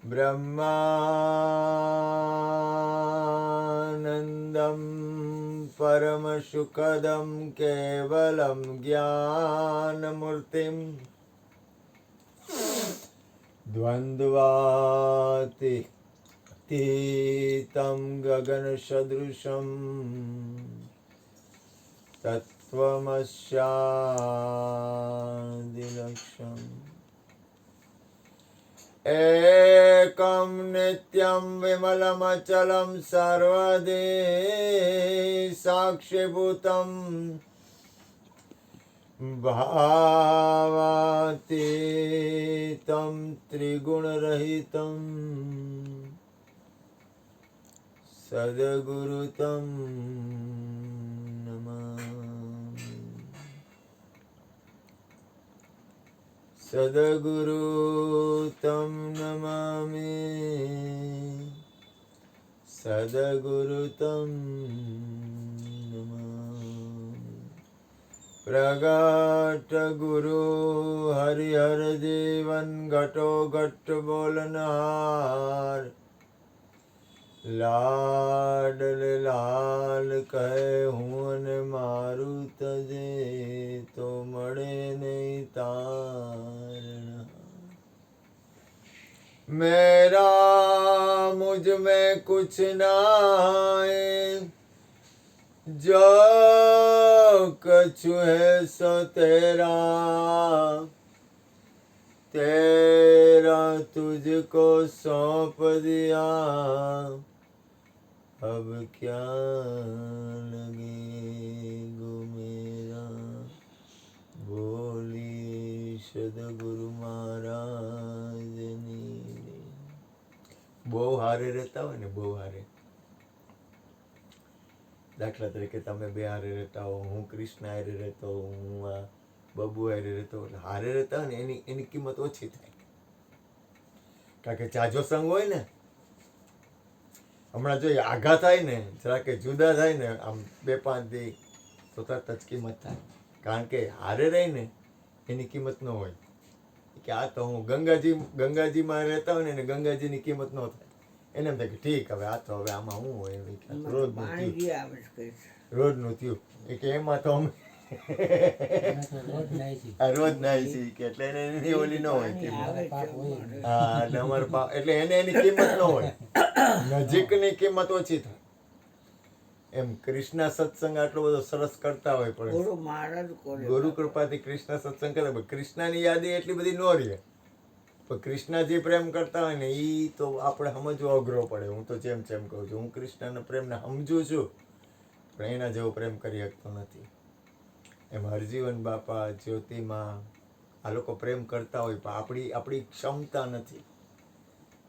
ब्रह्मानन्दं परमसुखदं केवलं ज्ञानमूर्तिं द्वन्द्वातीतं गगनसदृशं तत्त्वमस्यादिलक्ष्यम् एकं नित्यं विमलमचलं सर्वदि साक्षिभूतं भावातीतं त्रिगुणरहितं सद्गुरुतं नमामि। सद्गुरुतं नमामि, सद्गुरुतं नमामि। प्रगट गुरु हरिहर जीवन घटो घट बोलनहार लाडल लाल कहे हूँ ने मारू तजे तो मड़े नहीं तारणा। मेरा मुझ में कुछ ना है, जो कछु है सो तेरा, तेरा तुझको सौंप दिया, अब क्या लगेगो मेरा। बोली सद्गुरु महाराज ની। બહુ હારે રહેતા હોય ને, બહુ હારે, દાખલા તરીકે તમે બે હારે રહેતા હો, હું કૃષ્ણ હારે રહેતો હોઉં, હું આ બબુ હારે રહેતો હોઉં, એટલે હારે રહેતા હોય ને એની કિંમત ઓછી થાય, કારણ કે જાજો સંગ હોય ને, હમણાં જો આઘા થાય ને, જરા કે જુદા થાય ને, આમ 2-5 દી તો તરત જ કિંમત થાય, કારણ કે હારે રહીને એની કિંમત ન હોય, કે આ તો હું ગંગાજીમાં રહેતા હોય ને ગંગાજીની કિંમત ન થાય, એને એમ થાય કે ઠીક, હવે આ તો હવે આમાં શું હોય, રોજનું થયું એ કે એમાં તો અમે રોજ નાઈ છીએ કે, એટલે એને એની ઓલી ન હોય કિંમત. હા, એટલે અમારે એટલે એને એની કિંમત ન હોય, નજીકની કિંમત ઓછી થાય. એમ કૃષ્ણ સત્સંગ આટલો બધો સરસ કરતા હોય, પણ ગુરુ કૃપાથી કૃષ્ણ સત્સંગ કરતા હોય, કૃષ્ણની યાદી એટલી બધી ન રહે, પણ કૃષ્ણજી પ્રેમ કરતા હોય ને એ તો આપણે સમજવો અઘરો પડે. હું તો જેમ કહું છું, હું કૃષ્ણના પ્રેમને સમજુ છું, પણ એના જેવો પ્રેમ કરી શકતો નથી. એમ હરજીવન બાપા, જ્યોતિમાં આ લોકો પ્રેમ કરતા હોય, પણ આપણી ક્ષમતા નથી,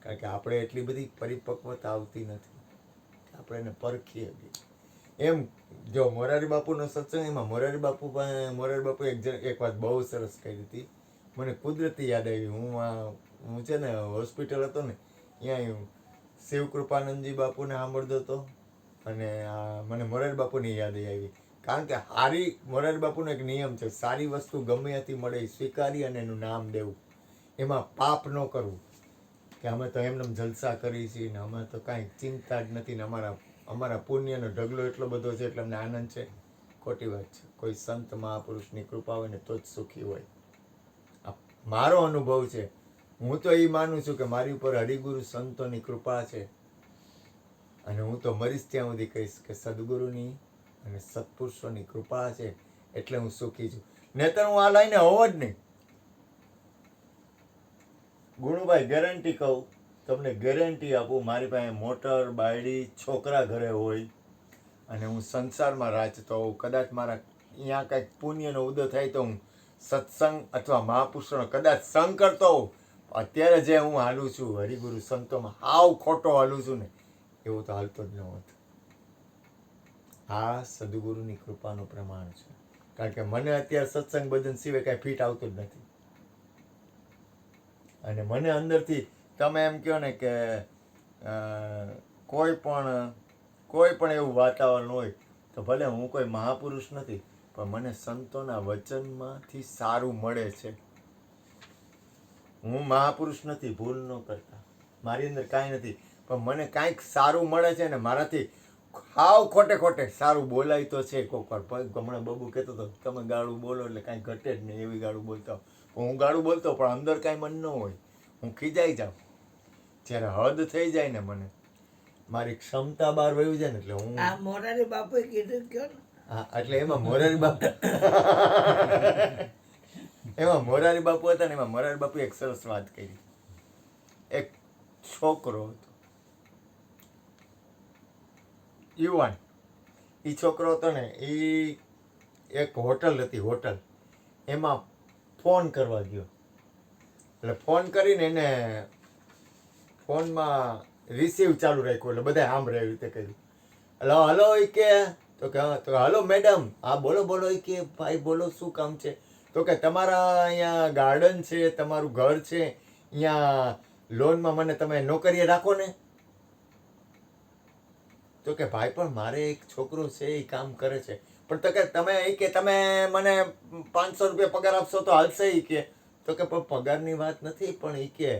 કારણ કે આપણે એટલી બધી પરિપક્વતા આવતી નથી, આપણે એને પરખીએ બી. એમ જો મોરારી બાપુનો સત્સંગ, એમાં મોરારી બાપુ એક વાત બહુ સરસ કરી હતી, મને કુદરતી યાદ આવી. હું છે ને હોસ્પિટલ હતો ને, ત્યાં શિવકૃપાનંદજી બાપુને સાંભળતો હતો, અને મને મોરારી બાપુની યાદ આવી, કારણ કે મોરારી બાપુનો એક નિયમ છે, સારી વસ્તુ ગમે ત્યાંથી મળે સ્વીકારી અને એનું નામ દેવું, એમાં પાપ ન કરવું, કે અમે તો એમને જલસા કરી છીએ ને અમે તો કાંઈ ચિંતા જ નથી ને અમારા પુણ્યનો ઢગલો એટલો બધો છે એટલે અમને આનંદ છે. ખોટી વાત છે. કોઈ સંત મહાપુરુષની કૃપા હોય ને તો જ સુખી હોય. મારો અનુભવ છે, હું તો એ માનું છું કે મારી ઉપર હરિગુરુ સંતોની કૃપા છે, અને હું તો મરીશ ત્યાં સુધી કહીશ કે સદગુરુની અને સત્પુરુષોની કૃપા છે એટલે હું સુખી છું, નહીંતર હું આ લાઈને હોવ જ નહીં. ગુણુભાઈ ગેરંટી કહું, તમને ગેરંટી આપું, મારી પાસે મોટર બાયડી છોકરા ઘરે હોય અને હું સંસારમાં રાચતો હોઉં, કદાચ મારા અહીંયા કંઈક પુણ્યનો ઉદય થાય તો હું સત્સંગ અથવા મહાપુરુષોનો કદાચ સંગ કરતો હોઉં, અત્યારે જે હું હાલું છું હરિગુરુ સંતોમાં હાવ ખોટો હાલું છું ને, એવું તો હાલતો જ ન હોત. આ સદગુરુની કૃપાનું પ્રમાણ છે, કારણ કે મને અત્યારે સત્સંગ ભજન સિવાય કાંઈ ફીટ આવતું જ નથી, અને મને અંદરથી તમે એમ કહો ને કે કોઈ પણ એવું વાતાવરણ હોય તો ભલે હું કોઈ મહાપુરુષ નથી, પણ મને સંતોના વચનમાંથી સારું મળે છે. હું મહાપુરુષ નથી, ભૂલ ન કરતા, મારી અંદર કાંઈ નથી, પણ મને કાંઈક સારું મળે છે ને મારાથી હાવ ખોટે સારું બોલાય તો છે કોક વાર. હમણાં બબુ કહેતો હતો તમે ગાળું બોલો એટલે કાંઈ ઘટે જ નહીં, એવી ગાળું બોલતા હું ગાળું બોલતો પણ અંદર કાંઈ મન ન હોય, હું ખીજાઈ જાઉં. જ્યારે હદ થઈ જાય ને મને મારી ક્ષમતા બહાર વયું જાય ને એટલે હું મોરારી બાપુએ કીધું કયો ને. હા એટલે એમાં મોરારી બાપુ હતા ને એમાં મોરારી બાપુ એક સરસ વાત કરી. એક છોકરો હતો યુવાન, એ છોકરો હતો ને એ એક હોટલ હતી, હોટલ એમાં ફોન કરવા ગયો. એટલે ફોન કરીને એને ફોનમાં રિસીવ ચાલુ રાખ્યું એટલે બધા સાંભળે એવી રીતે કર્યું. હલો હલો એ કે તો કે હા, તો હલો મેડમ, હા બોલો બોલો. એ કે ભાઈ બોલો શું કામ છે? તો કે તમારા અહીંયા ગાર્ડન છે, તમારું ઘર છે, અહીંયા લોનમાં મને તમે નોકરીએ રાખો ને. તો કે ભાઈ પણ મારે એક છોકરો છે એ કામ કરે છે, પણ તો કે તમે મને 500 રૂપિયા પગાર આપશો તો હાલશે? એ કે તો કે પણ પગારની વાત નથી, પણ એ કે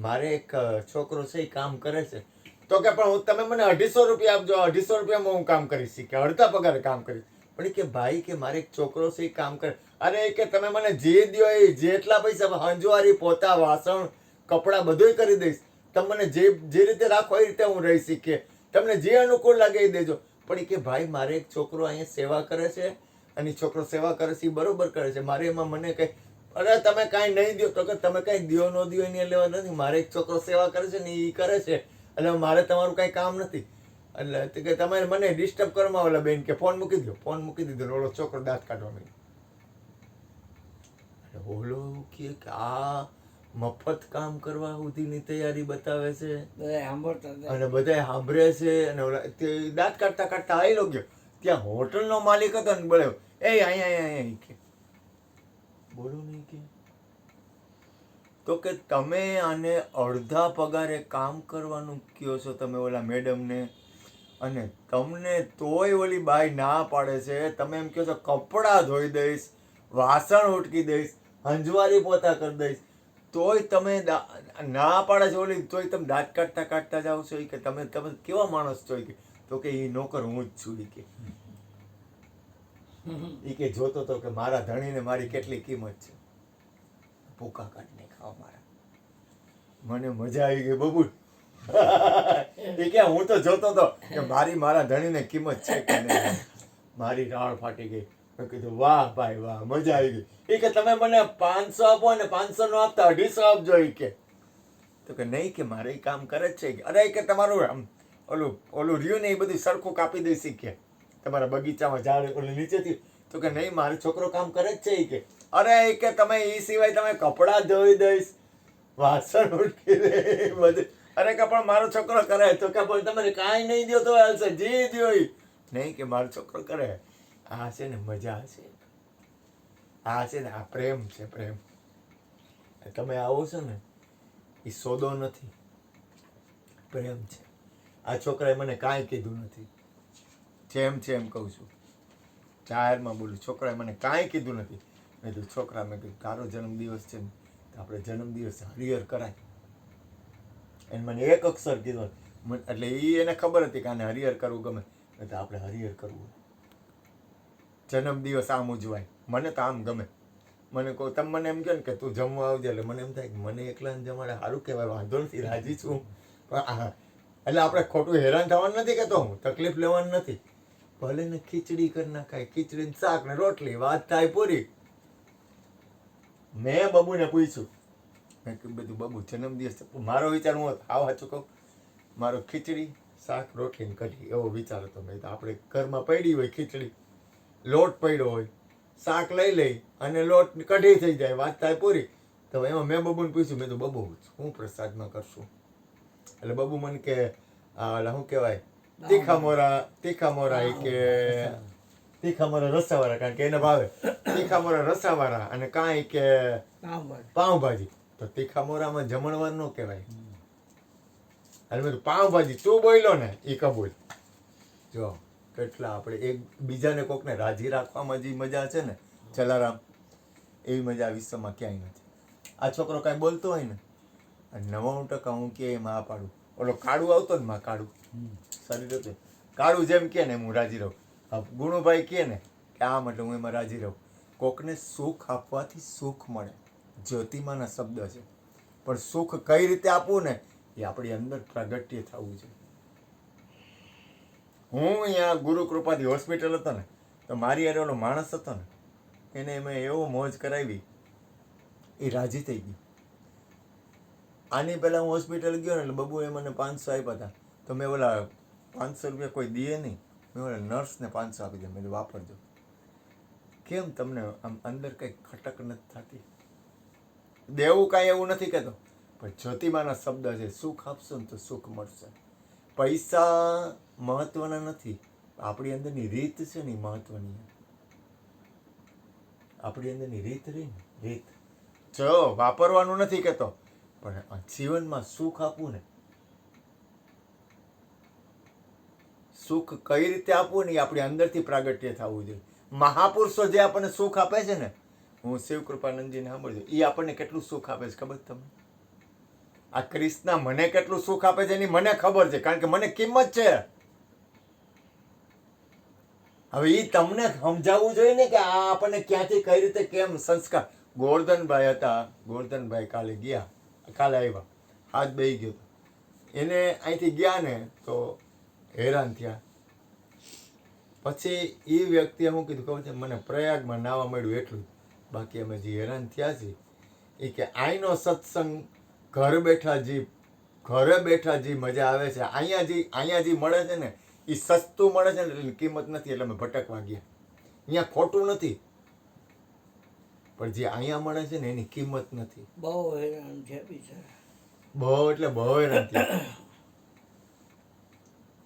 મારે એક છોકરો છે એ કામ કરે છે. તો કે પણ તમે મને 250 રૂપિયા આપજો, 250 રૂપિયામાં હું કામ કરીશ, કે અડધા પગારે કામ કરીશ. પણ એ કે ભાઈ કે મારે એક છોકરો છે એ કામ કરે. અરે એ કે તમે મને જે દો એ જેટલા પૈસા, હંજવારી, પોતા, વાસણ, કપડાં બધુંય કરી દઈશ, તમે મને જે રીતે રાખો એ રીતે હું રહીશ, કે તમને જે અનુકૂળ લાગે એ દેજો. પણ એ કે ભાઈ મારે એક છોકરો અહીંયા સેવા કરે છે અને એ છોકરો સેવા કરે છે એ બરોબર કરે છે, મારે એમાં મને કંઈ અરે તમે કાંઈ નહીં દો. તો કે તમે કાંઈ દો ન દો એની લેવા નથી, મારે એક છોકરો સેવા કરે છે ને એ કરે છે એટલે મારે તમારું કાંઈ કામ નથી. એટલે કે તમે મને ડિસ્ટર્બ કરવામાં ઓલા બેન કે ફોન મૂકી દો. ફોન મૂકી દીધો. ઓલો છોકરો દાંત કાઢવા માંડ્યો. ઓલો કે આ મફત કામ કરવા સુધીની તૈયારી બતાવે છે અને બધા સાંભળે છે. અને ઓલા દાંત કાઢતા કાઢતા આવેલો ગયો. ત્યાં હોટલનો માલિક હતો ને બોલ્યો, એ અહીંયા કે બોલો નહીં કે તો કે તમે આને અડધા પગારે કામ કરવાનું કયો છો તમે ઓલા મેડમને, અને તમને તોય ઓલી બાઈ ના પાડે છે. તમે એમ કહો છો કપડાં ધોઈ દઈશ, વાસણ ઉટકી દઈશ, હંજવારી પોતા કરી દઈશ, તોય તમે ના પાડે છે ઓલી, તોય તમે દાંત કાઢતા કાઢતા જાઓ છો. કે તમે કેવા માણસ છો? તો કે એ નોકર હું જ છું. એ કે જોતો તો કે મારા ધણીને મારી કેટલી કિંમત છે, ભૂકા કાઢીને ખાવા મારા. મને મજા આવી ગઈ બબુ. એ કે હું તો જોતો તો કે મારા ધણીને કિંમત છે કે નહીં. મારી રાળ ફાટી ગઈ. મેં કીધું વાહ ભાઈ વાહ, મજા આવી ગઈ. એ કે તમે મને 500 આપો ને 500 નો આપતા 250 આપજો. એ કે તો કે નહીં કે મારે એ કામ કરે જ છે. અરે કે તમારું આમ ઓલું રહ્યું ને એ બધું સરખું કાપી દઈશ કે તમારા બગીચામાં ઝાડ ઓલું નીચેથી. તો કે નહીં મારો છોકરો કામ કરે જ છે. કે અરે એ કે તમે એ સિવાય તમે કપડાં ધોઈ દઈશ, વાસણ ઉટકી દે બધું. અરે કે પણ મારો છોકરો કરે. તો કે પણ તમે કાંઈ નહીં દો તો હાલશે, જે દો એ નહીં કે મારો છોકરો કરે. આ છે ને મજા છે, આ છે ને આ પ્રેમ છે. પ્રેમ તમે આવો છો ને એ સોદો નથી, પ્રેમ છે. આ છોકરાએ મને કાંઈ કીધું નથી, જેમ છે એમ કહું છું, જાહેરમાં બોલું. છોકરાએ મને કાંઈ કીધું નથી. મેં કીધું છોકરા, મેં કીધું તારો જન્મદિવસ છે ને તો આપણે જન્મદિવસ હરિહર કરાય. એને મને એક અક્ષર કીધો એટલે એને ખબર હતી કે આને હરિહર કરવું ગમે. એટલે આપણે હરિહર કરવું, જન્મદિવસ આમ ઉજવાય. મને તો આમ ગમે. મને કહો તમે મને એમ કહો ને કે તું જમવા આવજે એટલે મને એમ થાય કે મને એકલાને જમાડે સારું કહેવાય, વાંધો નથી, રાજી છું. પણ એટલે આપણે ખોટું હેરાન થવાનું નથી કહેતો, હું તકલીફ લેવાનું નથી. ભલે ને ખીચડી કરી નાખાય, ખીચડી શાક ને રોટલી, વાત થાય પૂરી. મેં બબુને પૂછ્યું, મેં કીધું બધું બબુ જન્મદિવસ મારો વિચાર હું આવો સાચું કહું, મારો ખીચડી શાક રોટલી ને કઢી એવો વિચાર હતો. મેં તો આપણે ઘરમાં પડી હોય ખીચડી, લોટ પડ્યો હોય, શાક લઈ લઈ અને લોટ કઢી થઈ જાય, વાત થાય પૂરી. તો એમાં મેં બબુને પૂછ્યું, મેં તો બબુ હું પ્રસાદમાં કરશું? એટલે બબુ મને કે શું કહેવાય તીખા મોરા એ કે તીખા મોરા રસાવાળા, કારણ કે એને ભાવે તીખા મોરા રસાવાળા, અને કાંઈ કે પાઉંભાજી. તો તીખા મોરામાં જમણવાર ન કહેવાય. એટલે મેં પાઉંભાજી તું બોલ્યો ને એ કબૂલ. જો કેટલા આપણે એક બીજાને કોકને રાજી રાખવામાં જે મજા છે ને જલારામ, એવી મજા વિશ્વમાં ક્યાંય નથી. આ છોકરો કાંઈ બોલતો હોય ને અને 99% હું કે એમાં આ પાડું. ઓલો કાળું આવતો ને માં કાળું શરીર હતું કાળું જેમ કે ને એમ હું રાજી રહું. ગુણુભાઈ કહે ને કે આમ એટલે હું એમાં રાજી રહું. કોકને સુખ આપવાથી સુખ મળે, જ્યોતિમાના શબ્દ છે. પણ સુખ કઈ રીતે આપવું ને એ આપણી અંદર પ્રાગટ્ય થવું છે. હું અહીંયા ગુરુ કૃપાથી હોસ્પિટલ હતો ને તો મારી યાર ઓલો માણસ હતો ને એને મેં એવો મોજ કરાવી એ રાજી થઈ ગઈ. આની પહેલાં હું હોસ્પિટલ ગયો ને એટલે બબુએ મને 500 આપ્યા હતા તો મેં ઓલા 500 રૂપિયા કોઈ દે નહીં, મેં ઓલા નર્સને 500 આપી દે, મેં વાપરજો. કેમ તમને આમ અંદર કંઈક ખટક નથી થતી? દેવું કાંઈ એવું નથી કહેતો, પણ જ્યોતિમાના શબ્દ છે, સુખ આપશો ને તો સુખ મળશે. પૈસા મહત્વના નથી, આપણી અંદરની રીત છે ને એ મહત્વની. આપણી અંદરની રીત રહી ને રીત જો વાપરવાનું નથી કહેતો, પણ જીવનમાં સુખ આપવું ને, સુખ કઈ રીતે આપવું ને એ આપણી અંદરથી પ્રાગટ્ય થવું જોઈએ. મહાપુરુષો જે આપણને સુખ આપે છે ને, હું શિવકૃપાનંદજીને સાંભળજો, એ આપણને કેટલું સુખ આપે છે ખબર તમને? આ ક્રિષ્ના મને કેટલું સુખ આપે છે એની મને ખબર છે, કારણ કે મને કિંમત છે. હવે એ તમને સમજાવવું જોઈએ ને કે આ આપણને ક્યાંથી કઈ રીતે કેમ સંસ્કાર. ગોરધનભાઈ હતા, ગોરધનભાઈ કાલે ગયા, કાલે આવ્યા, હાથ બેહી ગયો એને અહીંથી ગયા ને તો હેરાન થયા. પછી એ વ્યક્તિએ શું કીધું ખબર છે? મને પ્રયાગમાં નાવા મળ્યું એટલું, બાકી અમે જે હેરાન થયા છીએ એ કે અહીંનો સત્સંગ ઘરે બેઠા જે મજા આવે છે, અહીંયા જે મળે છે ને એ સસ્તું મળે છે ને એટલે કિંમત નથી, એટલે અમે ભટકવા ગયા. અહીંયા ખોટું નથી, પણ જે અહીંયા મળે છે ને એની કિંમત નથી. બહુ હેરાન છે બિચારા, બહુ એટલે બહુ હેરાન થયા.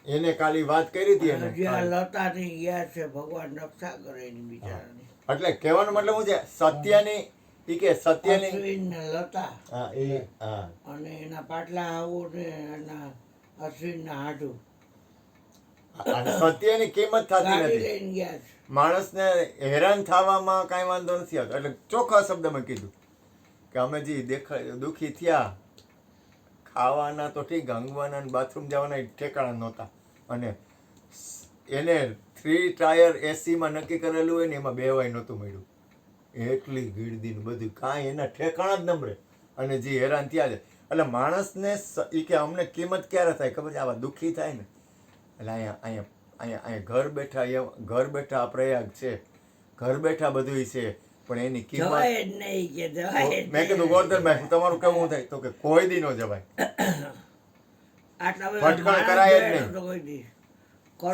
એને કાલી વાત કરી હતી એને જ્યાં લતાથી ગયા છે, ભગવાન રક્ષા કરે એની બિચારાની. એટલે કહેવાનો મતલબ શું છે? સત્યની ઈ કે સત્યની અશ્વિન ને લતા હા એ હા અને એના પાટલા આવું ને એના અશ્વિન ના હાડું સત્યની કિંમત થતી ગાડી નથી. લઈને ગયા છે. માણસને હેરાન થવામાં કાંઈ વાંધો નથી આવતો. એટલે ચોખ્ખા શબ્દમાં કીધું કે અમે જે દુઃખી થયા, ખાવાના તો ઠીક, હંગવાના બાથરૂમ જવાના ઠેકાણા નહોતા, અને એને 3 ટાયર એસીમાં નક્કી કરેલું હોય ને એમાં બેવાય નહોતું મળ્યું. એટલી ગીરદીનું બધું કાંઈ એના ઠેકાણા જ નંબરે, અને જે હેરાન થયા છે. એટલે માણસને એ કે અમને કિંમત ક્યારે થાય ખબર છે? આવા દુઃખી થાય ને એટલે અહીંયા ઘર બેઠા આ પ્રયાગ છે, ઘર બેઠા બધું છે, પણ એની કિંમત જવાય જ નહીં કે જવાય જ મેં કીધું ગોરધનભાઈ તમારું કેવું થાય? તો કે કોઈ દી નો જવાય, આટલા બધા ભટકણ કરાય જ માણસ નહીં. તો કોઈ દી.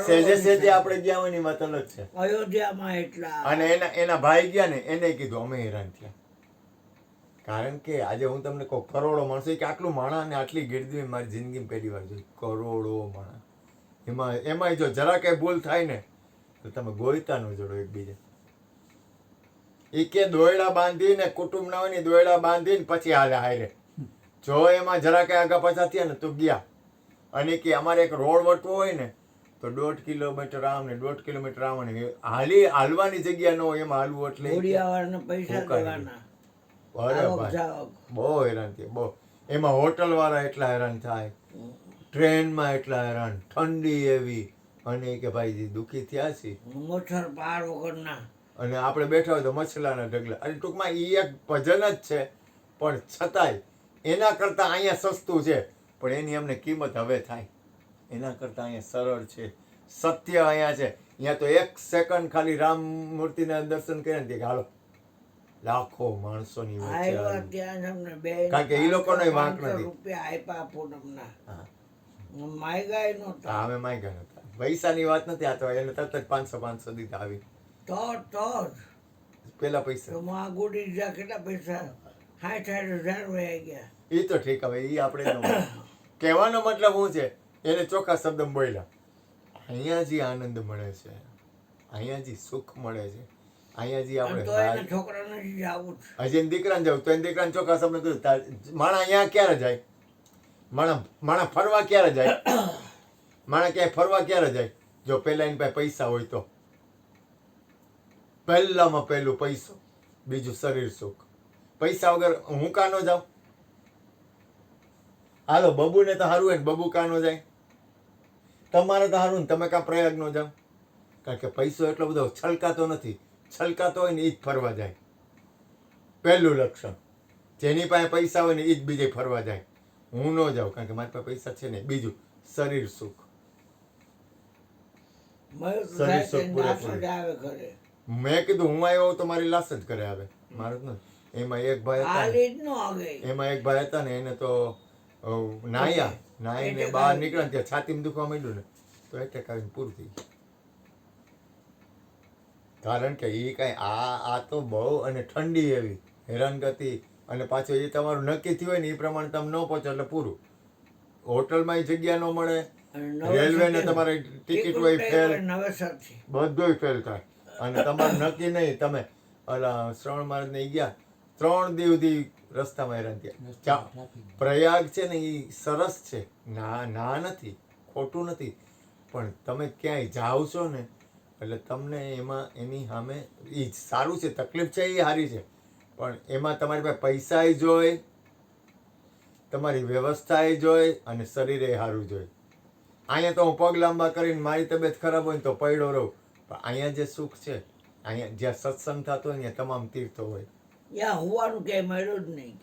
સેજે સેજે આપણે ગયા હોય ની વાત અલગ છે. અયોધ્યામાં એટલા અને એના ભાઈ ગયા ને એને કીધું અમે હેરાન થયા, કારણ કે આજે હું તમને કહું કરોડો માણસો કે આટલું માણસ ને આટલી ગીરદી મારી જિંદગીમાં પહેલી વાર જોઈ. કરોડો માણસ, એમાંય જો જરા કઈ ભૂલ થાય ને તો તમે ગોઈતા ન જોડો એકબીજા. એ કે દોયડા બાંધીને કુટુંબ ના હોય ને દોયડા બાંધીને પછી હાલે હારે, જો એમાં જરા કઈ આગા પાછા થયા ને તો ગયા. અને કે અમારે એક રોડ વટવો હોય ને તો 1.5 કિલોમીટર આમ ને 1.5 કિલોમીટર આમ, ને હાલવાની જગ્યા ન હોય એમાં હાલવું એટલે ઘોડિયાવાળાને પૈસા દેવાના. અરે આવક ભાઈ જાવક. બહુ હેરાન થાય બહુ. એમાં હોટલ વાળા એટલા હેરાન થાય, ટ્રેનમાં એટલા હેરાન, ઠંડી એવી, અને કે ભાઈ જે દુઃખી થયા છે મચ્છર પાર વગરના. અને આપણે બેઠા હોય તો મછલાના ઢગલા. અને ટૂંકમાં એ એક ભજન જ છે, પણ છતાંય એના કરતાં અહીંયા સસ્તું છે, પણ એની અમને કિંમત હવે થાય. એના કરતાં અહીંયા સરળ છે, સત્ય અહીંયા છે. અહીંયા તો 1 સેકન્ડ ખાલી રામ મૂર્તિના દર્શન કર્યા ને કે હાલો લાખો માણસોની વચ્ચે આવ્યા આવ્યું. ત્યાં અમને બે કારણ કે ઈ લોકોનો વાંક 500 નથી. રૂપિયા આપ્યા પૂનમના. હા. માયગાય નહોતા. હા, અમે માંગ્યા નતા, પૈસાની વાત નથી. આ તો એને તરત જ 500 દીધા આવી તો પેલા પૈસા. તો માં ગુડી જા કેટલા પૈસા 60,000 વહી ગયા. એ તો ઠીક, હવે એ આપણે કહેવાનો મતલબ શું છે? એને ચોખ્ખા શબ્દમાં બોલ્યા, અહીંયા જે આનંદ મળે છે, અહીંયા જે સુખ મળે છે, અહીંયા જે અને તો એના આપણે છોકરાને જ આવું જ. હજી એને દીકરાને જવું તો એને દીકરાને ચોખ્ખા શબ્દ કીધું માણા અહીંયા ક્યારે જાય? માણા ફરવા ક્યારે જાય? માણા ક્યાંય ફરવા ક્યારે જાય? જો પેલા એની પાસે પૈસા હોય તો. પહેલામાં પહેલું પૈસો, બીજું શરીર સુખ. પૈસા વગર હું કાં ન જાઉં? હાલો બબુને તો સારું હોય ને બબુ કાં ન જાય, તમારે તો સારું ને તમે કાં પ્રયાગ ન જાઓ, કારણ કે પૈસો એટલો બધો છલકાતો નથી, છલકાતો હોય ને એ જ ફરવા જાય. પહેલું લક્ષણ, જેની પાસે પૈસા હોય ને એ જ બીજે ફરવા જાય. હું ન જાઉં કારણ કે મારી પાસે પૈસા છે ને. બીજું શરીર સુખ, મયુર શરીર થાય સુખ તે પૂરેપૂરું. નાશ જ આવે ઘરે. મેં કીધું હું આવ્યો તો મારી લાશ જ કરે આવે, મારું જ નથી. એમાં એક ભાઈ હતા ને, હાલી જ ન આવે. એમાં એક ભાઈ હતા ને એને તો નાહ્યા નાહીને બહાર નીકળ્યા ને ત્યાં છાતીમાં દુખવા માંડ્યું ને તો એટેક આવીને પૂરું થઈ ગયું. કારણ કે એ કાંઈ આ તો બહુ અને ઠંડી એવી હેરાનગતિ, અને પાછું એ તમારું નક્કી થયું હોય ને એ પ્રમાણે તમે ન પહોંચો એટલે પૂરું. હોટલમાં જગ્યા ન મળે, રેલવે ને તમારે ટિકિટ હોય ફેલ, નવેસરથી બધુંય ફેલ થાય. અને તમારું નક્કી નહીં, તમે ઓલા શ્રવણ મહારાજ ને ગયા 3 દિવસ સુધી રસ્તામાં હેરાન થયા. પ્રયાગ છે ને એ સરસ છે, ના નથી, ખોટું નથી, પણ તમે ક્યાંય જાઓ છો ને એટલે તમને એમાં એની સામે એ સારું છે, તકલીફ છે એ સારી છે, પણ એમાં તમારી પાસે પૈસાય જોઈ, તમારી વ્યવસ્થાએ જોઈ અને શરીરે સારું જોઈ. અહીંયા તો હું પગ લાંબા કરીને મારી તબિયત ખરાબ હોય ને તો પડ્યો રહું, પણ અહીંયા જે સુખ છે, અહીંયા જ્યાં સત્સંગ થતો હોય ને ત્યાં તમામ તીર્થો હોય. યા હોવાનું ક્યાંય મળ્યું જ નહીં.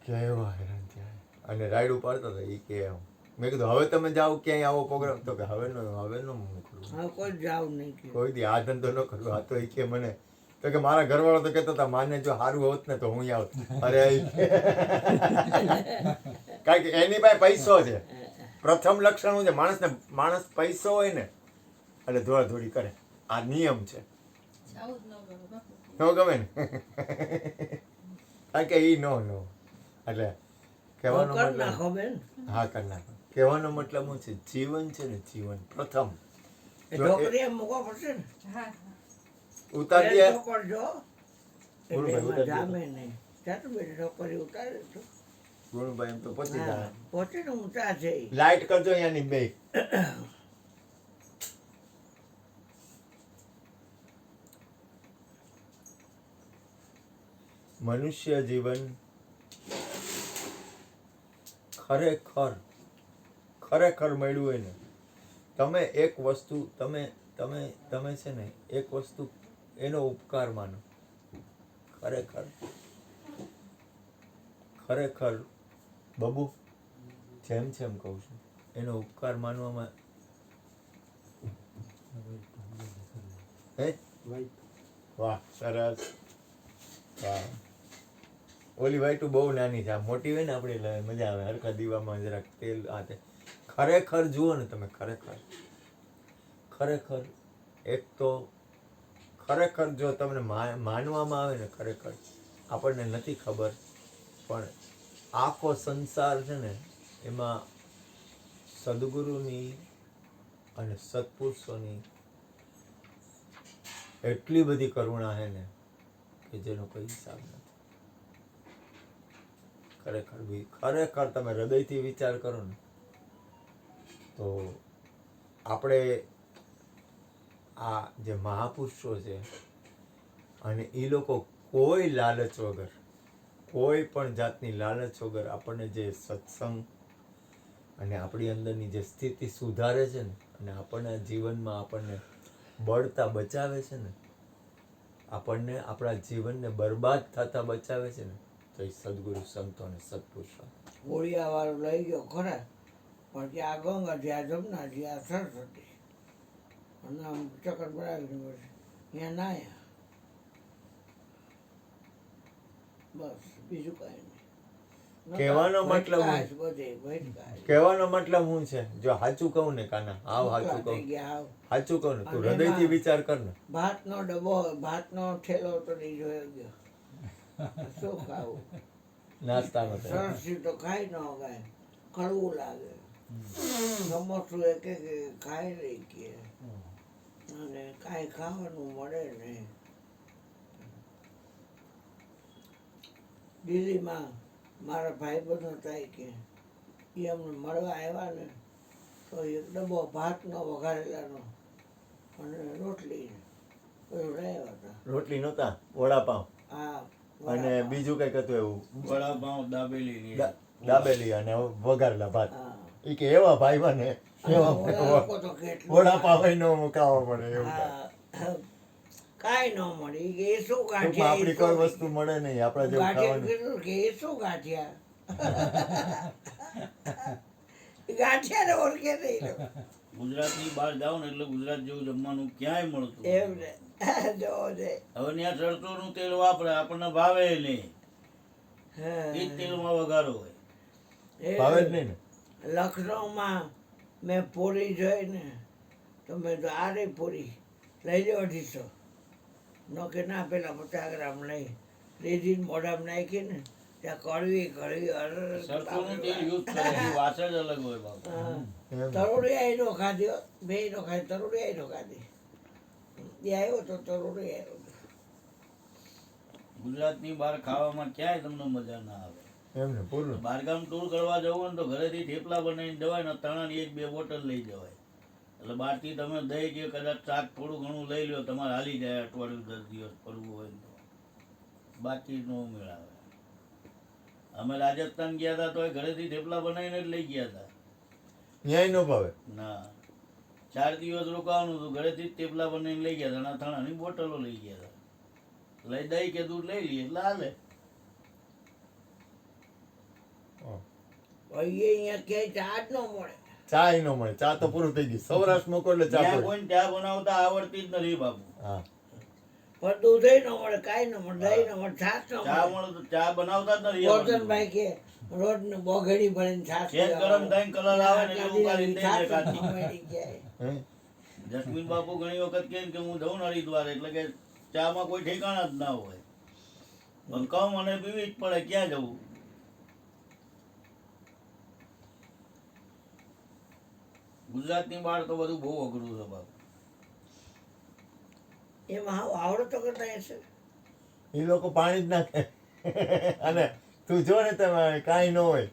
કેવા હેરાન થયા. અને રાયડું પાડતો હતો એ કે મેં કીધું હવે તમે જાઓ ક્યાંય આવો પ્રોગ્રામ, તો કે હવે નો મોકલું, હવે કોઈ જાવ નહીં કે. કોઈ દી આ ધંધો ન કરવો. આ તો એ કે મને તો કે મારા ઘરવાળો તો કહેતો હતા માને જો સારું હોત ને તો હું આવત. અરે કારણ કે એની પાસે પૈસો છે. પ્રથમ લક્ષણ શું છે, માણસ પૈસો હોય ને એટલે દોડાદોડી કરે, આ નિયમ છે. ન ગમે ને કારણ કે એ નો એટલે કહેવાનો કરી મતલબ, નાખો બેન. હા કરી નાખો. કહેવાનો મતલબ શું છે, જીવન છે ને જીવન પ્રથમ એ ઢોકરી એમ મૂકવા પડશે ને. ઉતારી દે. ઢોકર જો બોલો એટલે ભાઈ, એમાં ઉતારી દે. જામે નહીં. ચાલો બેન ઢોકરી ઉતારે તો ગુણભાઈ એમ તો પચી જાય. પહોંચીને ઊંચા છે ઈ. લાઈટ કરજો અહીંયાની બે. મનુષ્ય જીવન ખરેખર મળ્યું હોય ને, તમે એક વસ્તુ તમે છે ને એક વસ્તુ એનો ઉપકાર માનો. ખરેખર બબુ જેમ કહું છું, એનો ઉપકાર માનવામાં હે વાહ સરસ. વાહ. ઓલી વાઈટું બહુ નાની છે, આ મોટી હોય ને આપણે એટલે મજા આવે. હરખા દીવામાં જરાક તેલ આ તે. ખરેખર જુઓ ને તમે, ખરેખર એક તો ખરેખર જો તમને માનવામાં આવે ને, ખરેખર આપણને નથી ખબર પણ આખો સંસાર છે ને એમાં સદગુરુની અને સત્પુરુષોની એટલી બધી કરુણા છે ને કે જેનો કોઈ હિસાબ નથી. ખરેખર તમે હૃદયથી વિચાર કરો ને તો આપણે આ જે મહાપુરુષો છે અને એ લોકો કોઈ લાલચ વગર, કોઈ પણ જાતની લાલચ વગર આપણને જે સત્સંગ અને આપણી અંદરની જે સ્થિતિ સુધારે છે ને, અને આપણને જીવનમાં આપણને બળતા બચાવે છે ને, આપણને આપણા જીવનને બરબાદ થતા બચાવે છે ને, તો એ સદગુરુ સંતો અને સત્પુરુષો. હોળિયા વાળો લઈ ગયો ખરા, પણ ત્યાં ગંગા, જ્યાં જમના, જ્યાં સરસ્વતી અને આમ ચક્કર બનાવીને પછી ત્યાં નાયા. બસ બીજું કાંઈ નહીં. કહેવાનો મતલબ કહેવાનો મતલબ શું છે, જો સાચું કહું ને કાના, આવ સાચું કહું, સાચું કહું ને તું હૃદયથી વિચાર કર ને. ભાતનો ડબ્બો, ભાતનો થેલો તો નહીં જોયો ગયો. શું ખાવું? નાસ્તાનો સરસી તો ખાઈ ન ગાય, કડવું લાગે. સમોસું એક ખાઈ લઈ કે અને કાંઈ ખાવાનું મળે નહીં. દિલ્હીમાં મારા ભાઈબંધો થાય કે એ અમને મળવા આવ્યા ને તો એક ડબ્બો ભાતનો વઘારેલાનો અને રોટલી બધું લાવ્યા હતા. રોટલી નહોતા, વડાપાવ હા અને બીજું કઈક હતું એવું. વડાપાઉં દાબેલી દાબેલી અને વઘારેલા ભાત હા ઈ કે એવા ભાઈ બને એવા ઓલા લોકો તો કેટલું વડાપાવ ય નો મુકાવો પડે એવું થાય. હા, કાંઈ ન મળે ઈ કે એ શું ટૂંકમાં ગાંઠિયા આપણી એ શું કોઈ વસ્તુ મળે નહીં આપણે જેવું ગાંઠિયા ખાવાનું. કીધું કે એ શું ગાંઠિયા ગાંઠિયા ને ઓળખે નહીં લોકો. ગુજરાતની બહાર જાઓ ને એટલે ગુજરાત જેવું જમવાનું ક્યાંય મળતું એમ ને જોવો છે. હવે ત્યાં સરસોનું તેલ વાપરે આપણને ભાવે નહીં હા. એ જ તેલમાં વઘારો હોય એ ભાવે જ નહીં ને. લખનઉમાં મેં પૂરી જોઈ ને તો મેં તો આ રહી પૂરી લઈ લો 250. નો કે ના પેલા 50 ગ્રામ લઈ લીધી મોઢામાં નાખી ને ત્યાં કડવી કડવી સરસોનું તેલ યુઝ કરે એની વાત જ અલગ હોય બાપુ એમ. તરુડિયા નો ખાધ્યો બે નો ખાધી તરુડિયા નો ખાધી એ આવ્યો તો તરુડિયા આવ્યો તો. ગુજરાતની બહાર ખાવામાં ક્યાંય તમને મજા ના આવે એમ ને પૂરું. બહારગામ ટૂર કરવા જવું હોય ને તો ઘરેથી થેપલા બનાવીને જવાય ને તણાની 1-2 બોટલ લઈ જવાય એટલે બહારથી તમે દહીં કે કદાચ શાક થોડું ઘણું લઈ લો તમારે હાલી જાય અઠવાડિયું 10 દિવસ ફરવું હોય ને તો બાકી નો મેળાવે. અમે રાજસ્થાન ગયા હતા તો ઘરેથી થેપલા બનાવીને જ લઈ ગયા હતા. ન્યાય નો ભાવે. ના 4 દિવસ રોકાવાનું હતું ઘરેથી જ થેપલા બનાવીને લઈ ગયા હતા અને અથાણાની બોટલો લઈ ગયા હતા લઈ દહીં કે દૂધ લઈ લઈએ એટલે હાલે. અહીંયા ક્યાંય ચા જ ન મળે. ચા ય નો મળે. ચા તો પૂરું થઈ ગયું. સૌરાષ્ટ્ર મોકો એટલે ચા ત્યાં પૂરી. કોઈને ચા બનાવતા આવડતી જ નથી બાપુ. હા પણ દૂધય ન મળે કાંઈ ન મળે દહીં ન મળે છાશ ન ચા મળે. મળે તો ચા બનાવતા જ નથી ગોરધનભાઈ કે રોજ ને બોઘડી ભરીને છાશ શેક ગરમ થઈને કલર આવે ને એટલે ઉકાળીને દઈ દે છાશ કાચી. મળી જાય. હે? જસ્મીન બાપુ ઘણી વખત કહે ને કે હું જઉં ને હરિદ્વાર એટલે કે ચામાં કોઈ ઠેકાણા જ ના હોય પણ કહું મને પીવી જ પડે ક્યાં જવું. ગુજરાતની બહાર તો બધું બહુ અઘરું છે બાપુ. એમાં હાવ આવડતો કરતા હશે. એ લોકો પાણી જ નાખે અને તું જો ને તમે કાંઈ ન હોય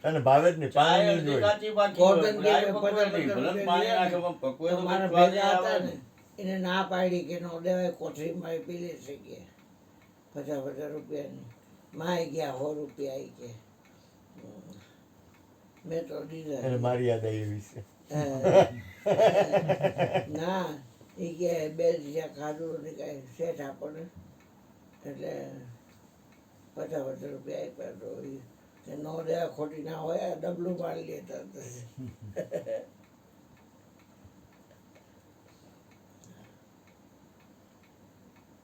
તને ભાવે જ નહીં. ચા પાણી જ અડધી હોય. કાચી બાકી હોય, ગોરધન રાઈ કે પકવે નહીં. ભલે ને પાણી નાખે પણ પકવે તો મારા કંઈક સ્વાદ ભેગા આવે હતા ને. ને એને ના પાડી કે નો દેવાય કોથળીમાં પી લે શકીએ 50 રૂપિયાની માય ગયા 100 રૂપિયા આવી કે મેં તો એને દીધા. મારી યાદ આવી એવી છે. ના એ કે બે જ્યાં ખાધું ને કાંઈ શેઠ આપણને એટલે 50 રૂપિયા આપ્યા તો ઈ કે નો દેવા ખોટી ના હોય ડબલું પાડી લેતા હતા.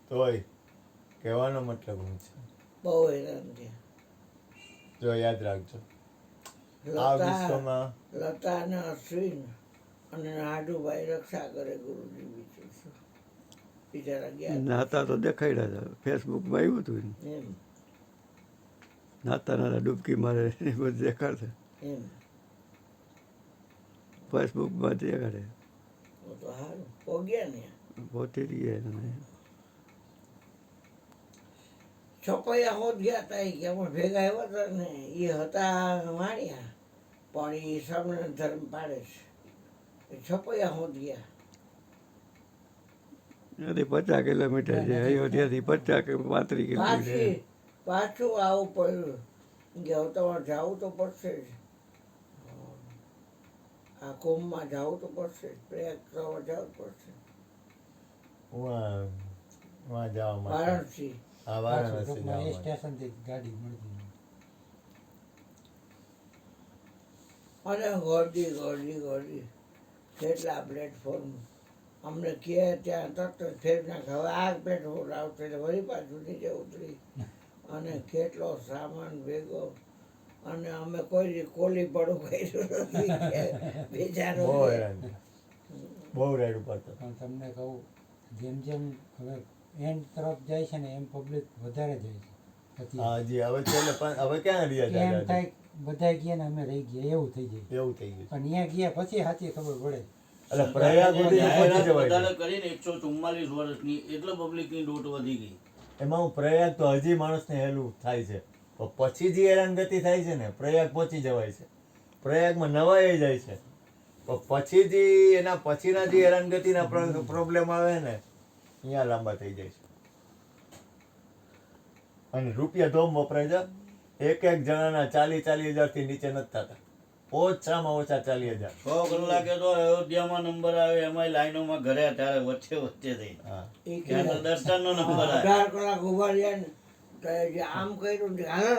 તોય કહેવાનો મતલબ હું છે બહુ હેરાન થયા. જો યાદ રાખજો આ લતા વિશ્વમાં લતા અને અશ્વિન અને હાડુભાઈ રક્ષા કરે ગુરુજી બીજું શું. બિચારા ગયા નાતા તો દેખાડ્યા હતા ફેસબુકમાં આવ્યું હતું ને. એમ નાતા નાતા ડૂબકી મારે એ બધું દેખાડતા એમ ફેસબુકમાં દેખાડે તો સારું પોગ્યા ને પહોંચી ગયા એને. છપૈયા હોત ગયા હતા ઈ કે અમે ભેગા આવ્યા હતા ને એ હતા વાણિયા પણ એ સમને ધર્મ પાડે છે એ છપૈયા હોત ગયા. ત્યાંથી 50 કિલોમીટર છે અયોધ્યાથી 50 કે 35 કિલોમીટર. પાછું આવું પડ્યું કે હવે તમારે જવું તો પડશે જ. આ કુંભમાં જવું તો પડશે જ પ્રયાગ કરવા જવું પડશે. વાં જવા માટે વારાણસી હા વારાણસી જવા ટૂંકમાં એ માટે. સ્ટેશનથી ગાડી મળતી અને ગોરડી ગોરડી ગોરડી કેટલા પ્લેટફોર્મ અમને કહે ત્યાં તરત જ ફેર નાખે હવે આ પ્લેટફોર્મ આવશે એટલે વળી પાછું નીચે ઉતરી અને કેટલો સામાન ભેગો અને અમે કોઈ દી કોલી પડું કર્યું નથી કે બેચારો બહુ હેરાન થયા. બહુ રેડ ઉપર તો પણ તમને કહું જેમ જેમ હવે એન્ડ તરફ જાય છે ને એમ પબ્લિક વધારે જાય છે પછી હા જી હવે છેલ્લે હવે ક્યાં રહ્યા એમ દાદા થાય બધા ગયા ને અમે રહી ગયા એવું થઈ જાય એવું થઈ ગયું પણ ત્યાં ગયા પછી સાચી ખબર પડે એટલે પ્રયાગ સુધી તો પહોંચી જવાય છે. વધારે કરીને 144 વર્ષની એટલે પબ્લિકની દોટ વધી ગઈ. એમાં હું પ્રયાગ તો હજી માણસને હેલું થાય છે પણ પછી જે હેરાનગતિ થાય છે ને પ્રયાગ પહોંચી જવાય છે પ્રયાગમાં નવાઈ જાય છે પણ પછી જે એના પછીના જે હેરાનગતિના પ્રોબ્લેમ આવે ને અહીંયા લાંબા થઈ જાય છે અને રૂપિયા ધોમ વપરાય છે એક જણાના 40,000 થી નીચે નથી થતા, ઓછામાં ઓછા 40,000. 6 કલાકે તો અયોધ્યામાં નંબર આવે, એમાંય લાઈનોમાં ઘરે ત્યારે વચ્ચે થઈ. હા એ કે ત્યાં તો દર્શનનો નંબર આવે. 18 કલાક ઉભા રહ્યા ને તો જે આમ કર્યું ને હાલો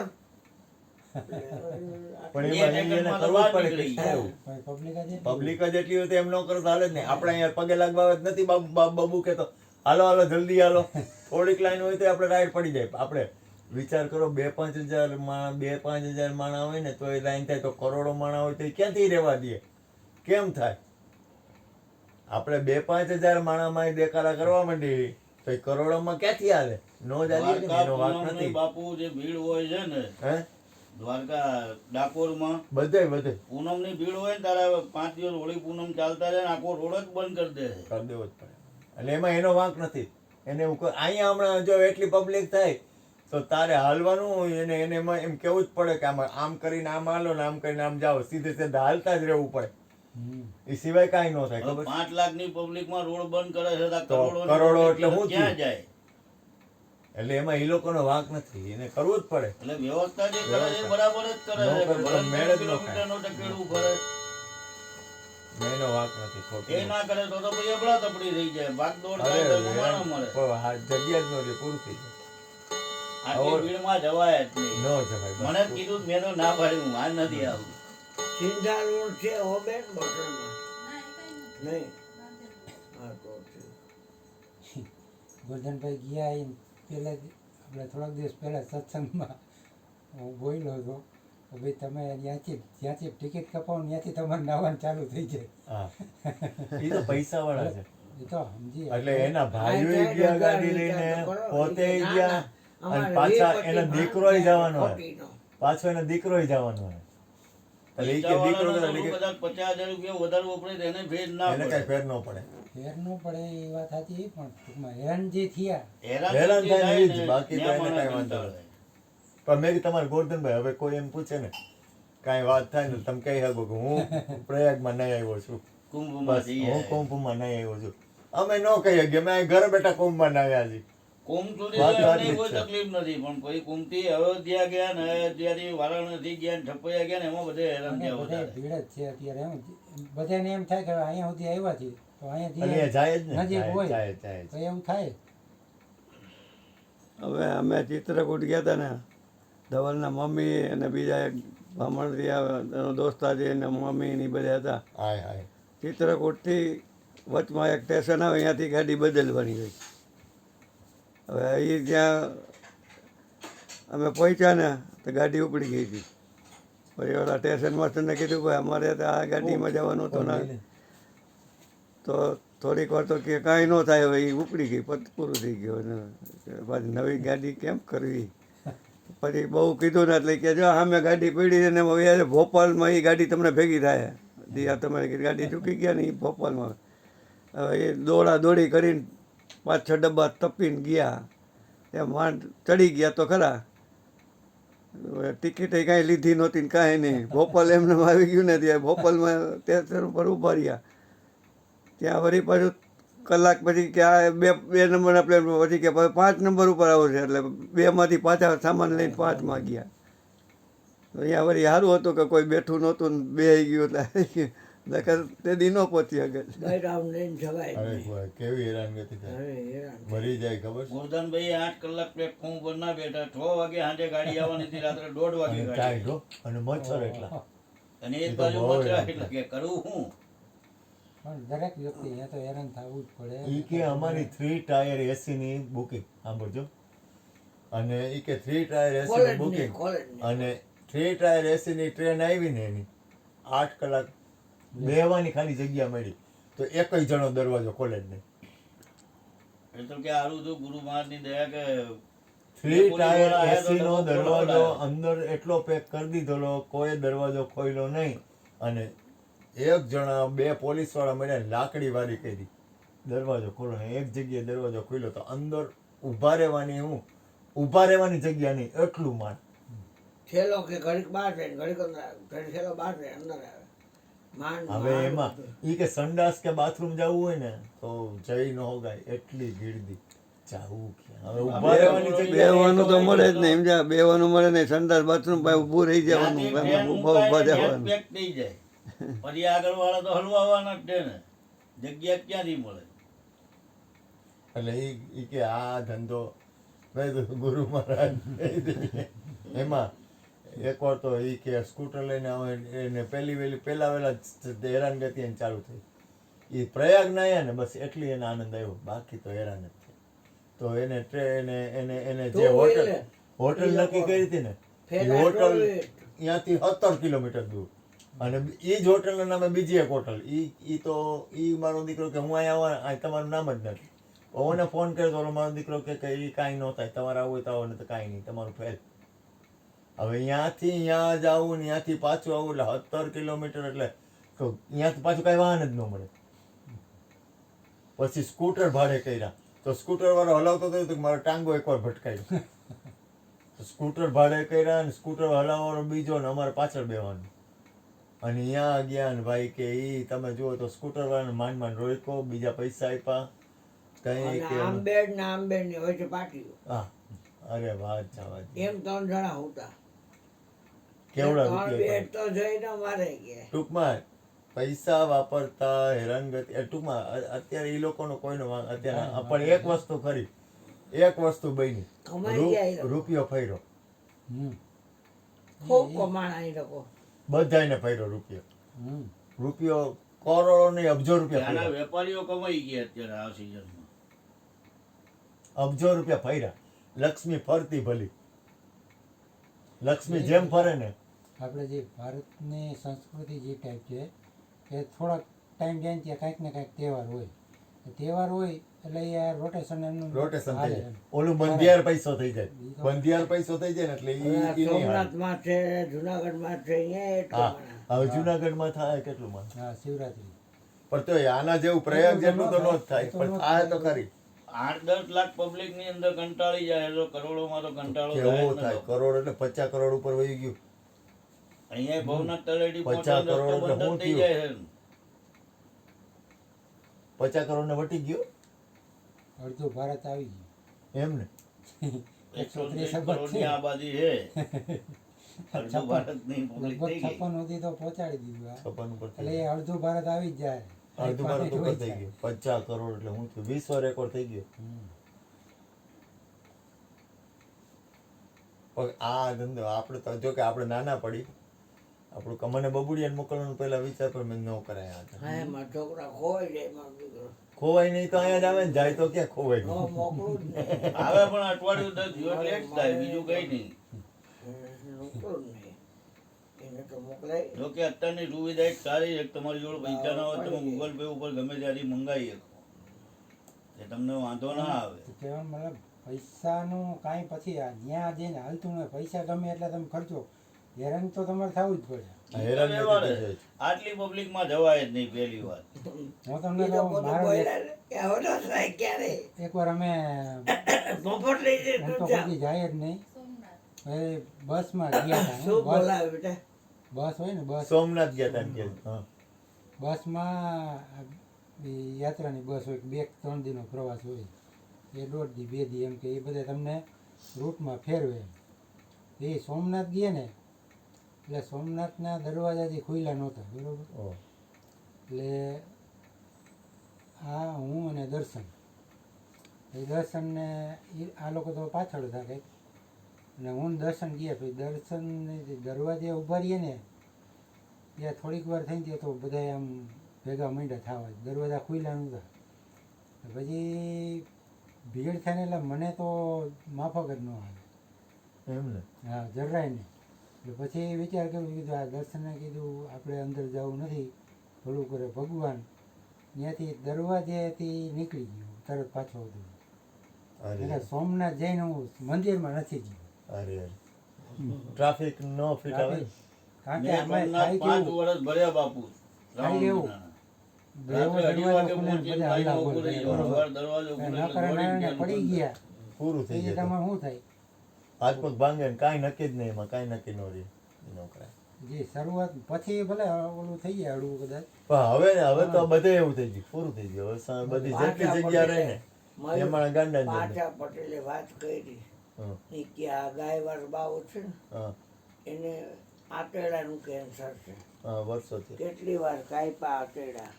પણ બે એમાં એને સેકન્ડમાં તો કરવું જ બહાર પડે નીકળી કૃષ્ણ જાય. એવું. પણ પબ્લિક જ પબ્લિક જ એટલી હોય તો એમ ન કરો તો હાલે જ નહીં. આપણે અહીંયા પગે લાગવા જ નથી બાબુ કહેતો હાલો હાલો જલ્દી હાલો. થોડીક લાઈન હોય તો આપણે રાઈડ પડી જાય. આપણે વિચાર કરો 2-5 હજાર માણસ હોય ને તો એ લાઈન થાય, તો કરોડો માણસ હોય તો એ ક્યાંથી રહેવા દે? કેમ થાય? આપણે 2-5 હજાર માણસમાં દેખાડા કરવા માંડી તો એ કરોડોમાં ક્યાંથી હાલે? નો જ હાલીએ કે દ્વારકા એનો વાંક પૂનમને નથી. બાપુ જે ભીડ હોય છે ને હે દ્વારકા ડાકોરમાં બધે પૂનમની ભીડ હોય ને તારે 5 દિવસ હોળી પૂનમ ચાલતા રહે ને આખો રોડ જ બંધ કરી દે છે. કરી દેવો જ પડે. એટલે એમાં એનો વાંક નથી. એને અહીંયા હમણાં જો એટલી પબ્લિક થાય તો તારે હાલવાનું હોય, એને એમાં એમ કેવું જ પડે કે આમ કરીને આમ હાલો ને આમ કરીને આમ જાઓ, સીધે સીધા હાલતા જ રહેવું પડે. એ સિવાય કાંઈ ન થાય. હવે ખબર 5 લાખની પબ્લિકમાં રોડ બંધ કરે છે તો તો કરોડોની કરોડો public એટલે શું ક્યાં થયું? જાય? એટલે એમાં એ લોકોનો વાંક નથી, એને કરવું જ પડે. એટલે વ્યવસ્થા જે કરે છે એ બરાબર જ કરે ન છે. કરે તો ભલે મેળ જ ન 3 કિલોમીટરનું ટકેલું ફરે. એનો વાંક નથી. એ ખોટું ના કરે તો પછી અબડા તપડી થઈ જાય, ભાગદોડ અરે થાય તો માણસ મળે. જગ્યા જ ન રહે, પૂરું થઈ જાય. આટલી ભીડમાં જવાય જ નહીં. ન જવાય બસ. મને જ કીધું મેં તો ના પાડી, હું આ નથી આવું. સિંધા રોડ છે હો બેન બટનમાં નહીં હા તો ઠીક. ગોરધનભાઈ ગયા એ પહેલા આપણે થોડાક દિવસ પહેલાં સત્સંગમાં હું બોલ્યો હતો કે ભાઈ તમે જ્યાંથી ટિકિટ કપાવો ને ત્યાંથી તમારે નાવાનું ચાલુ થઈ જાય. હા એ તો પૈસા વાળા છે. એ તો સમજી એટલે એના ભાઈઓ ગયા ગાડી લઈને, પોતે ગયા, અને પાછા એનો દીકરોય જવાનો હોય, ખોટીનો. પાછો એનો દીકરોય જવાનો હોય. એટલે એ કે દીકરો પૈસાવાળાનો એટલે થોડું કે કદાચ 50,000 રૂપિયા વધારે વપરાય તો એને ભેદ ના એને પડે. કઈ ફેર ન પડે. ફેર ન પડે એ વાત સાચી, પણ ટૂંકમાં હેરાન જે થયા હેરાન જે થાય ને એ જ, ને, બાકી તો ત્યાં એને મને કાંઈ વાંધો કંટાળે. પણ મેં કીધું તમારે ગોરધનભાઈ હવે કોઈ એમ પૂછે ને કાંઈ વાત થાય ને તમે કહી શકો કે હું પ્રયાગમાં નહીં આવ્યો છું, કુંભમાં બસ જઈએ. હું કુંભમાં નહીં આવ્યો છું. અમે ન કહી શકીએ અમે અહીં ઘરે બેઠા કુંભમાં ના આવ્યા છીએ. કુંભ સુધી વાત તો સાચી એમને જ કોઈ છે. તકલીફ નથી, પણ પછી કુંભથી અયોધ્યા ગયા ને અયોધ્યાથી વારાણસી ગયા ને ઠપૈયા ગયા ને એમાં બધે હેરાન અને થયા બધા વધારે. ભીડ જ છે અત્યારે. એમ બધાને એમ થાય કે હવે અહીંયા સુધી આવ્યા છીએ તો અને એ અહીંયા જાય જ ને, નજીક જાય હોય જાય જાય તો એવું થાય. હવે અમે ચિત્રકૂટ ગયા હતા ને, ધવલના મમ્મી અને બીજા એક બ્રાહ્મણથી એનો દોસ્તાર છે એના મમ્મી ને ઈ બધા હતા. હાય હાય ચિત્રકૂટથી વચમાં એક સ્ટેશન આવે, અહીંયાથી ગાડી બદલવાની હોય. હવે એ ત્યાં અમે પહોંચ્યા ને તો ગાડી ઉપડી ગઈ હતી. પછી ઓલા સ્ટેશન માસ્ટરને કીધું ભાઈ અમારે તો આ ગાડીમાં જવાનું હતું ને, તો થોડીક વાર તો કે કાંઈ ન થાય, હવે એ ઉપડી ગઈ, પૂરું થઈ ગયું. અને પાછી નવી ગાડી કેમ કરવી? પછી બહુ કીધું ને એટલે કે જો સામે ગાડી પડી છે ને હવે ભોપાલમાં એ ગાડી તમને ભેગી થાય. જ્યાં તમારી ગાડી ચૂકી ગયા ને એ ભોપાલમાં. હવે એ દોડી કરીને 5-6 ડબ્બા તપીને ગયા. એમ માંડ ચડી ગયા તો ખરા, ટિકિટે કાંઈ લીધી નહોતી ને કાંઈ નહીં. ભોપાલ એમને આવી ગયું ને ત્યાં ભોપાલમાં સ્ટેશન ઉપર ઊભા રહ્યા. ત્યાં વળી પાછું કલાક પછી કે આ બે નંબરના પ્લેન પછી કે 5 નંબર ઉપર આવું છે, એટલે 2માંથી પાછા સામાન લઈને 5માં ગયા. તો અહીંયા વળી સારું હતું કે કોઈ બેઠું નહોતું ને બેસી ગયું, એટલે તે દી ન પહોંચી આગળ. બૈરામ લઈને જવાય જ અરે નહીં. ભાઈ, કેવી હેરાનગતિ થાય, અરે હેરાન. મરી જાય ખબર છે. ગોરધનભાઈ 8 કલાક પ્લેટફોર્મ પર ના બેઠા. 6 વાગે સાંજે ગાડી આવવાની હતી, રાત્રે 1:30 વાગે અને ગાડી ટાઈટ હો, અને મચ્છર એટલા. અને એ એક તો બાજુ બહુ મચરા હેરાન એટલે કે કરવું શું? પણ દરેક વ્યક્તિ અહીંયા તો હેરાન થવું જ પડે. ઈ કે અમારી 3 ટાયર એસી ની બુકિંગ સાંભળજો, અને ઈ કે 3 ટાયર એસી ની કોલેજની, બુકિંગ, કોલેજની. અને 3 ટાયર એસી ની ટ્રેન આવી ને એની 8 કલાક બેહવાની ખાલી જગ્યા મળી, તો એકય જણો દરવાજો ખોલે જ નહીં. એ તો કે હારું હતું ગુરુ મહારાજની દયા કે 3 ટાયર એસી નો દરવાજો અંદર એટલો પેક કરી દીધેલો, કોઈ દરવાજો ખોલ્યો નહીં. અને એક જણા 2 પોલીસ વાળા મળ્યા, લાકડી વાળી કરી દરવાજો ખોલો. એક જગ્યાએ દરવાજો ખોલ્યો તો અંદર ઊભા રહેવાની જગ્યા નહીં, એટલું માણ. છેલ્લો કે ઘડીક બહાર જાય ને ઘડીક અંદર આવે. ઘડીક છેલ્લો બહાર જાય અંદર આવે. માંડ હવે માંડ એમાં બધું. ઈ કે સંડાસ કે બાથરૂમ જવું હોય ને તો જઈ ન હોગાય, એટલી ભીડદી. જાવું ક્યાં? હવે ઊભા રહેવાની જગ્યા બેહવાનું તો મળે જ નહીં સમજ્યા, બેહવાનું મળે નહીં, સંડાસ બાથરૂમ પાસે ઊભું રહી જવાનું, ત્યાંથી એમાં ટ્રેન ઊભા ઊભા મુકાઈને જવાનું. પેક થઈ જાય પછી આગળ વાળા તો હલવાવાના જ છે ને, જગ્યા ક્યાંથી મળે? એટલે ઈ કે આ ધંધો મેં તો ગુરુ મહારાજ એમાં એકવાર તો ઈ કે સ્કૂટર લઈને આવે એને પહેલા વહેલા જ હેરાનગતિ એને ચાલુ થઈ. એ પ્રયાગ ના આવ્યા ને બસ એટલી એને આનંદ આવ્યો, બાકી તો હેરાન જ થયા. તો એને એને જે હોટલ નક્કી કરી હતી ને એ હોટલ ત્યાંથી 17 કિલોમીટર દૂર, અને એ જ હોટલના નામે બીજી એક હોટલ. ઈ તો ઈ મારો દીકરો કે હું અહીંયા આવા તમારું નામ જ નથી. ઓને ફોન કર્યો તો ઓલો મારો દીકરો કે એ કાંઈ ન થાય, તમારે આવું હોય તો આવો, ને તો કાંઈ નહીં, તમારું ફેલ. હવે અહીંયાથી અહીંયા જવું ને ત્યાંથી પાછું આવું એટલે 17 કિલોમીટર, એટલે તો અહીંયાથી પાછું કાંઈ વાહન જ ન મળે. પછી સ્કૂટર ભાડે કર્યા, તો સ્કૂટર વાળો હલાવતો હતો તો મારો ટાંગો એકવાર ભટકાયો. સ્કૂટર ભાડે કર્યા ને સ્કૂટર હલાવવાનો બીજો ને અમારે પાછળ બેવાનું. અને અહીંયા ગયા ને ભાઈ કે ઈ તમે જુઓ તો સ્કૂટર વાળાને માંડ રોક્યો, બીજા પૈસા આપ્યા કઈ કે આંબેડ ને આંબેડ ની વચ્ચે પાટીઓ. હા, અરે વાત જવા દે. એમ 3 જણા હતા. કેવડા 3 રૂપિયા બેડ તો જઈને મારે ગયા. ટૂંકમાં પૈસા વાપરતા હેરાનગતિ ટૂંકમાં અત્યારે એ લોકોનો કોઈનો વાંક અત્યારે પણ એક વસ્તુ ખરી, એક વસ્તુ બની, કમાઈ ગયા એ લોકો. રૂપિયો ફર્યો, હમ ખૂબ કમાણા એ લોકો. બધાને ફર્યો રૂપિયો. હમ રૂપિયો કરોડો નહીં, અબજો રૂપિયા ત્યાંના ફર્યા, વેપારીઓ કમાઈ ગયા અત્યારે આ સિઝનમાં. અબજો રૂપિયા ફર્યા. લક્ષ્મી ફરતી ભલી, લક્ષ્મી જેમ ફરે ને આપણે જે ભારતની સંસ્કૃતિ જે ટાઈપ છે કે થોડાક ટાઈમ જાય ને ત્યાં કાંઈક ને કાંઈક તહેવાર હોય. તહેવાર હોય એટલે એ રોટેશન એમનું રોટેશન થઈ હાલે જાય. એમ. ઓલું બંધિયાર પૈસો થઈ જાય, બંધિયાર પૈસો થઈ જાય ને એટલે ઈ નહીં હાલે. સોમનાથમાં છે, જુનાગઢમાં છે, અહીંયા એટલું હા, માણસ. હવે જુનાગઢમાં થાય કેટલું માન, હા શિવરાત્રી પણ તો આના જેવું પ્રયાગ જેટલું તો ન જ થાય, પણ થાય તો ખરી. 8-10 લાખ પબ્લિક ની અંદર કંટાળી જાય એટલે કરોડોમાં તો કંટાળો થાય કેવો જ થાય, નતો. કરોડ એટલે 50 કરોડ ઉપર વહી ગયું. અહીંયા ભવનાથ તળેટી 50 પહોંચવાનો કરોડ રસ્તો એટલે બંધ શું જ થઈ થયું? જાય છે. 50 કરોડ ને વટી ગયો અડધું ભારત આવી એમ ને. 130 અબજ કરોડની છે. આબાદી છે. અડધું ભારતની public લગભગ થઈ ગઈ. 56 સુધી તો પહોંચાડી દીધું આ. 56 ઉપર થઈ એટલે એ ગયું. અડધું ભારત આવી જ જાય. અડધું ભારત ઉપર હોય થઈ જાય. ગયું. 50 કરોડ એટલે હું થયું, વિશ્વ રેકોર્ડ થઈ ગયો. હમ. પણ આ ધંધો આપણે તો જો કે આપણે નાના પડી, આપણું કમને બબુડિયાને મોકલવાનું પહેલા વિચાર પર મેં ન કરાય. આ ધંધો. હા, એમાં છોકરા ખોવાઈ જાય મારો દીકરો. ખોવાય નહીં તો અહીંયા જ આવે ને, જાય તો ક્યાં ખોવાય ન નહીં. મોકલું જ નહીં. આવે પણ અઠવાડિયું 10 દિવસ લેટ થાય, બીજું કઈ નહીં. મોકલું જ નહીં. એને તો મોકલાય. જો કે અત્યારની સુવિધા એક સારી છે કે તમારી જોડે પૈસા ના હોય તમે ગૂગલ પે ઉપર ગમે ત્યાંથી મંગાવી શકો, એ તમને વાંધો ના આવે. તો કહેવાનો મતલબ પૈસાનું કાંઈ પછી આ જ્યાં જઈને હાલતું હોય પૈસા ગમે એટલે તમે ખર્ચો, હેરાન તો તમારે થવું જ પડે. હેરાન વ્યવહાર નથી છે. થઈ જાય. આટલી પબ્લિક માં જવાય જ નહીં પહેલી વાત. હું તમને એ તો કહું, પોતે મારો બોલ્યા ને કે હવે તો થાય ક્યારે? એકવાર અમે મફત લઈ જાય હું તો તો જાઓ. કદી જાય જ નહીં, એ બસમાં ગયા હતા. શું બસ બોલાવે બેટા? બસ હોય ને બસ, સોમનાથ ગયા તા ને કે હા. બસમાં ઈ યાત્રાની બસ હોય, 2-3 દિનનો પ્રવાસ હોય, એ 1.5 દી 2 દી એમ કે એ બધા તમને રૂટમાં ફેરવે એમ. એ સોમનાથ ગયા ને એટલે સોમનાથના દરવાજાથી ખુલ્લા નહોતા બરોબર. ઓહ. એટલે આ હું અને દર્શન, એ દર્શનને આ લોકો તો પાછળ હતા કંઈક, અને હું ને દર્શન ગયા. પછી દર્શન દરવાજે ઊભા રહીએ ને ત્યાં થોડીક વાર થઈ ગઈ તો બધા આમ ભેગા માંડ્યા થવા, દરવાજા ખુલ્લા નહોતા. પછી ભીડ થાય ને એટલે મને તો માફક જ ન આવે, એમ ને. હા જરાય નહીં. એટલે પછી વિચાર કર્યો, કીધું આ દર્શને કીધું આપણે અંદર જવું નથી, ભલું કરે ભગવાન. ત્યાંથી દરવાજેથી નીકળી ગયું તરત પાછો હતો. એટલે અરે સોમનાથ જઈને હું મંદિરમાં નથી ગયો. અરે ટ્રાફિક નો ફિટ આવે. કારણ કે મેં આમાં સોમનાથ થાય 5 કેવું, વર્ષ ભર્યા બાપુ. થાય એવું. રાત્રે દેવો 2:30 દરવાજો વાગે ખુલે ને પહોંચીને બધા લાઈનમાં હલ્લા ઊભું બોલે, રહી બરોબર. જવાનું. દરવાજો ખુલે એટલે નકર દોડીને નારાયણ ગેટ પડી બંધ. ગયા પૂરું થઈ એ જાય. તમારે શું થાય? હાથ પગ ભાંગે ને કાંઈ નક્કી જ નહીં, એમાં કાંઈ નક્કી ન રહે. ન કરાય. જે શરૂઆત પછી ભલે ઓલું થઈ જાય હળવું કદાચ. પણ હવે તો બધે એવું થઈ ગયું, પૂરું થઈ ગયું. હવે બધી જેટલી જગ્યા રહે ને એમાં ગાંડા જ પાછા પટેલે વાત કરી હા એ કે આ ગાયવાર બાવો છે ને હા એને આંતરડાનું કેન્સર છે. હા વર્ષોથી કેટલી વાર કાપ્યા આંતરડા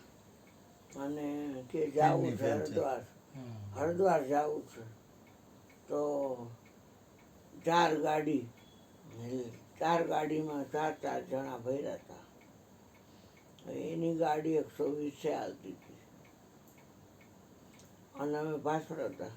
અને કે જાવું Kidney છે fail છે. હરિદ્વાર, હરિદ્વાર જવું છે તો 4 ગાડી, 4 ગાડીમાં 4 જણા ભર્યા હતા. એની ગાડી 120 હાલતી હતી અને અમે પાછળ હતા.